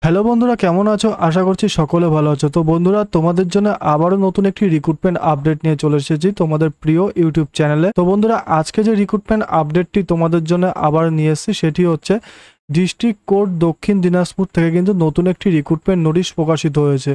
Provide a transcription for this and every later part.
Hello বন্ধুরা, কেমন আছো? আশা করছি সকলে ভালো আছো। তো বন্ধুরা, তোমাদের জন্য আবারও নতুন একটি রিক্রুটমেন্ট আপডেট নিয়ে চলে এসেছি তোমাদের প্রিয় ইউটিউব চ্যানেলে। তো বন্ধুরা, আজকে যে রিক্রুটমেন্ট আপডেটটি তোমাদের জন্য আবার নিয়ে এসেছি সেটি হচ্ছে ডিস্ট্রিক্ট কোর্ট দক্ষিণ দিনাজপুর থেকে কিন্তু নতুন একটি রিক্রুটমেন্ট নোটিশ প্রকাশিত হয়েছে।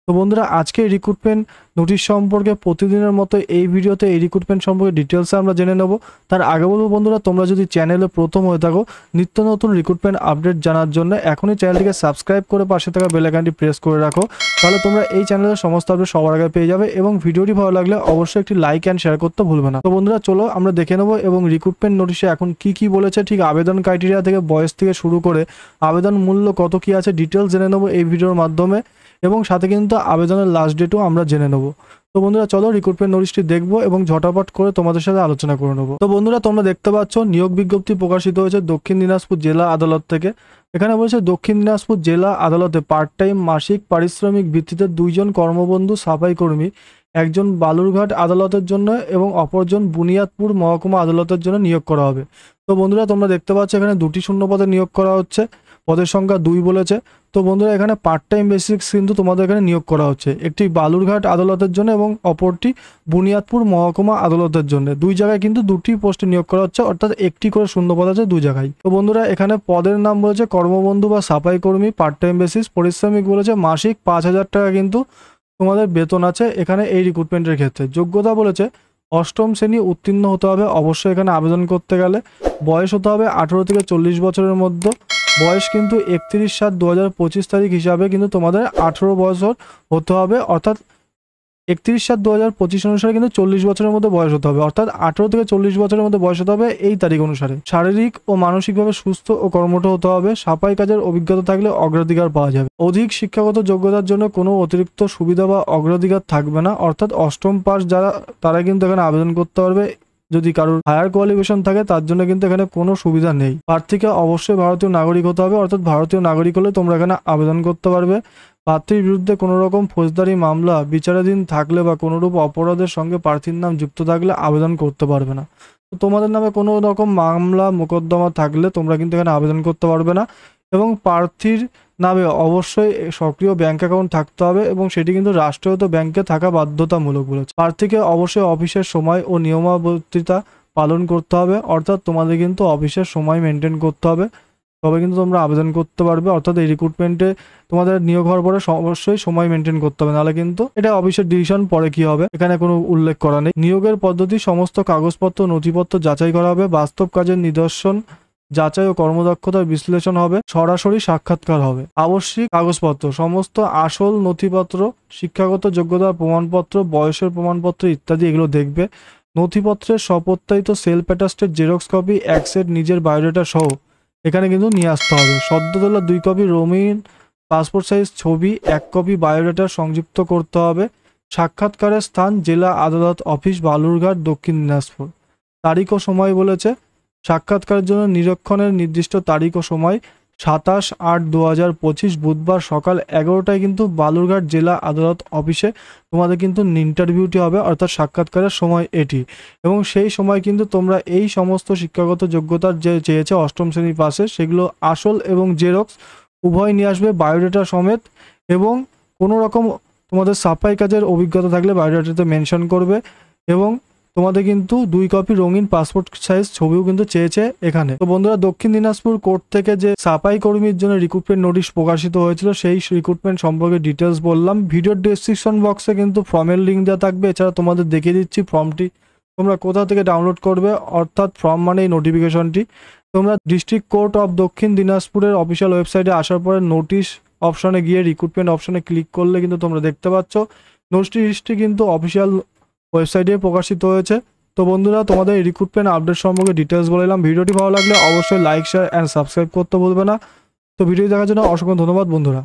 তো বন্ধুরা, আজকে রিক্রুটমেন্ট নোটিশ সম্পর্কে প্রতিদিনের মতো এই ভিডিওতে এই রিক্রুটমেন্ট সম্পর্কে ডিটেলসে আমরা জেনে নেব। তার আগে বলবো বন্ধুরা, তোমরা যদি চ্যানেলে প্রথম হয়ে থাকো নিত্য নতুন রিক্রুটমেন্ট আপডেট জানার জন্য এখনই চ্যানেলটিকে সাবস্ক্রাইব করে পাশে থাকা বেল আইকনটি প্রেস করে রাখো, তাহলে তোমরা এই চ্যানেলের সমস্ত আপডেট সবার আগে পেয়ে যাবে। এবং ভিডিওটি ভালো লাগলে অবশ্যই একটি লাইক অ্যান্ড শেয়ার করতে ভুলবে না। তো বন্ধুরা, চলো আমরা দেখে নেব এবং রিক্রুটমেন্ট নোটিশে এখন কি বলেছে, ঠিক আবেদন ক্রাইটেরিয়া থেকে বয়স থেকে শুরু করে আবেদন মূল্য কত কি আছে ডিটেলস জেনে নেব এই ভিডিওর মাধ্যমে, এবং সাথে কিন্তু আবেদনের লাস্ট ডেটও আমরা জেনে নেব। তো বন্ধুরা, চলো রিক্রুটমেন্ট নোটিশটি দেখবো এবং ঝটাপট করে তোমাদের সাথে আলোচনা করে নেবো। তো বন্ধুরা, তোমরা দেখতে পাচ্ছ নিয়োগ বিজ্ঞপ্তি প্রকাশিত হয়েছে দক্ষিণ দিনাজপুর জেলা আদালত থেকে। এখানে বলছে দক্ষিণ দিনাজপুর জেলা আদালতে পার্ট টাইম মাসিক পারিশ্রমিক ভিত্তিতে 2 জন কর্মবন্ধু সাফাই কর্মী, একজন বালুরঘাট আদালতের জন্য এবং অপরজন বুনিয়াদপুর মহকুমা আদালতের জন্য নিয়োগ করা হবে। তো বন্ধুরা, তোমরা দেখতে পাচ্ছ এখানে 2টি শূন্য পদে নিয়োগ করা হচ্ছে, পদের সংখ্যা 2 বলেছে। তো বন্ধুরা, এখানে পার্ট টাইম বেসিক্স কিন্তু তোমাদের এখানে নিয়োগ করা হচ্ছে, একটি বালুরঘাট আদালতের জন্য এবং অপরটি বুনিয়াদপুর মহকুমা আদালতের জন্য। 2 জায়গায় কিন্তু 2টি পোস্টে নিয়োগ করা হচ্ছে, অর্থাৎ একটি করে শূন্য পদ আছে 2 জায়গায়। তো বন্ধুরা, এখানে পদের নাম বলেছে কর্মবন্ধু বা সাফাই কর্মী, পার্ট টাইম বেসিস, পরিশ্রমিক বলেছে মাসিক 5,000 টাকা কিন্তু তোমাদের বেতন আছে এখানে এই রিক্রুটমেন্টের ক্ষেত্রে। যোগ্যতা বলেছে 8ম শ্রেণী উত্তীর্ণ হতে হবে অবশ্যই এখানে আবেদন করতে গেলে। বয়স হতে হবে 18 থেকে 40 বছরের মধ্যে। বয়স কিন্তু 31/7/2025 তারিখ হিসাবে কিন্তু তোমাদের 18 বছর হতে হবে, অর্থাৎ 31/7/2025 অনুসারে কিন্তু 40 বছরের মধ্যে বয়স হতে হবে, অর্থাৎ 18 থেকে 40 বছরের মধ্যে বয়স হতে হবে এই তারিখ অনুসারে। শারীরিক ও মানসিকভাবে সুস্থ ও কর্মঠ হতে হবে। সাফাই কাজের অভিজ্ঞতা থাকলে অগ্রাধিকার পাওয়া যাবে। অধিক শিক্ষাগত যোগ্যতার জন্য কোনো অতিরিক্ত সুবিধা বা অগ্রাধিকার থাকবে না, অর্থাৎ 8ম পাস যারা তারা কিন্তু এখানে আবেদন করতে পারবে। যদি কারোর হায়ার কোয়ালিফিকেশন থাকে তার জন্য কিন্তু এখানে কোনো সুবিধা নেই। প্রার্থীকে অবশ্যই ভারতীয় নাগরিক হতে হবে, অর্থাৎ ভারতীয় নাগরিক হলে তোমরা এখানে আবেদন করতে পারবে। প্রার্থীর বিরুদ্ধে কোনো রকম ফৌজদারি মামলা বিচারাধীন থাকলে বা কোনোরূপ অপরাধের সঙ্গে প্রার্থীর নাম যুক্ত থাকলে আবেদন করতে পারবে না। তো তোমাদের নামে কোনো রকম মামলা মোকদ্দমা থাকলে তোমরা কিন্তু এখানে আবেদন করতে পারবে না। এবং প্রার্থীর নামে অবশ্যই সক্রিয় ব্যাংক অ্যাকাউন্ট থাকতে হবে এবং সেটি কিন্তু রাষ্ট্রায়ত্ত ব্যাংকে থাকা বাধ্যতামূলক বলেছে। প্রার্থীকে অবশ্যই অফিসের সময় ও নিয়মাবর্তিতা পালন করতে হবে, অর্থাৎ তোমাদের কিন্তু অফিসের সময় মেনটেন করতে হবে, তবে কিন্তু তোমরা আবেদন করতে পারবে। অর্থাৎ এই রিক্রুটমেন্টে তোমাদের নিয়োগ হওয়ার পরে অবশ্যই সময় মেনটেন করতে হবে, নাহলে কিন্তু এটা অফিসের ডিসিশন পরে কি হবে এখানে কোনো উল্লেখ করা নেই। নিয়োগের পদ্ধতি সমস্ত কাগজপত্র নথিপত্র যাচাই করা হবে, বাস্তব কাজের নিদর্শন যাচাই ও কর্মদক্ষতার বিশ্লেষণ হবে, সরাসরি সাক্ষাৎকার হবে। আবশ্যিক কাগজপত্র সমস্ত আসল নথিপত্র, শিক্ষাগত যোগ্যতার প্রমাণপত্র, বয়সের প্রমাণপত্র ইত্যাদি এগুলো দেখবে। নথিপত্রের স্বপ্রত্যায়িত self attested xerox copy 1 set নিজের বায়োডাটা সহ এখানে কিন্তু নিয়ে আসতে হবে। সদ্য তোলা 2 কপি রঙিন পাসপোর্ট সাইজ ছবি, 1 কপি বায়োডাটা সংযুক্ত করতে হবে। সাক্ষাৎকারের স্থান জেলা আদালত অফিস, বালুরঘাট, দক্ষিণ দিনাজপুর। তারিখ ও সময় বলেছে সাক্ষাৎকারের জন্য নিরীক্ষণের নির্দিষ্ট তারিখ ও সময় 27/8/2025 বুধবার সকাল 11টায় কিন্তু বালুরঘাট জেলা আদালত অফিসে তোমাদের কিন্তু ইন্টারভিউটি হবে, অর্থাৎ সাক্ষাৎকারের সময় এটি। এবং সেই সময় কিন্তু তোমরা এই সমস্ত শিক্ষাগত যোগ্যতার যে চেয়েছে 8ম শ্রেণী পাশে সেগুলো আসল এবং জেরক্স উভয় নিয়ে আসবে বায়োডাটা সমেত। এবং কোনো রকম তোমাদের সাফাই কাজের অভিজ্ঞতা থাকলে বায়োডাটাতে মেনশন করবে। এবং তোমাদের কিন্তু 2 কপি রঙিন পাসপোর্ট সাইজ ছবিও কিন্তু চেয়েছে এখানে। তো বন্ধুরা, দক্ষিণ দিনাজপুর কোর্ট থেকে যে সাফাই কর্মীর জন্য রিক্রুটমেন্ট নোটিশ প্রকাশিত হয়েছিল সেই রিক্রুটমেন্ট সম্পর্কে ডিটেলস বললাম। ভিডিওর ডেসক্রিপশন বক্সে কিন্তু ফর্মের লিঙ্ক দেওয়া থাকবে। এছাড়া তোমাদের দেখিয়ে দিচ্ছি ফর্মটি তোমরা কোথা থেকে ডাউনলোড করবে, অর্থাৎ ফর্ম মানে এই নোটিফিকেশনটি তোমরা ডিস্ট্রিক্ট কোর্ট অফ দক্ষিণ দিনাজপুরের অফিসিয়াল ওয়েবসাইটে আসার পরে নোটিশ অপশনে গিয়ে রিক্রুটমেন্ট অপশনে ক্লিক করলে কিন্তু তোমরা দেখতে পাচ্ছ নোটিশটি কিন্তু অফিসিয়াল ওয়েবসাইটে প্রকাশিত হয়েছে। তো বন্ধুরা, তোমাদের এই রিক্রুটমেন্ট আপডেট সম্পর্কে ডিটেলস বললাম। ভিডিওটি ভালো লাগলে অবশ্যই লাইক শেয়ার অ্যান্ড সাবস্ক্রাইব করতে ভুলবে না। তো ভিডিও দেখার জন্য অসংখ্য ধন্যবাদ বন্ধুরা।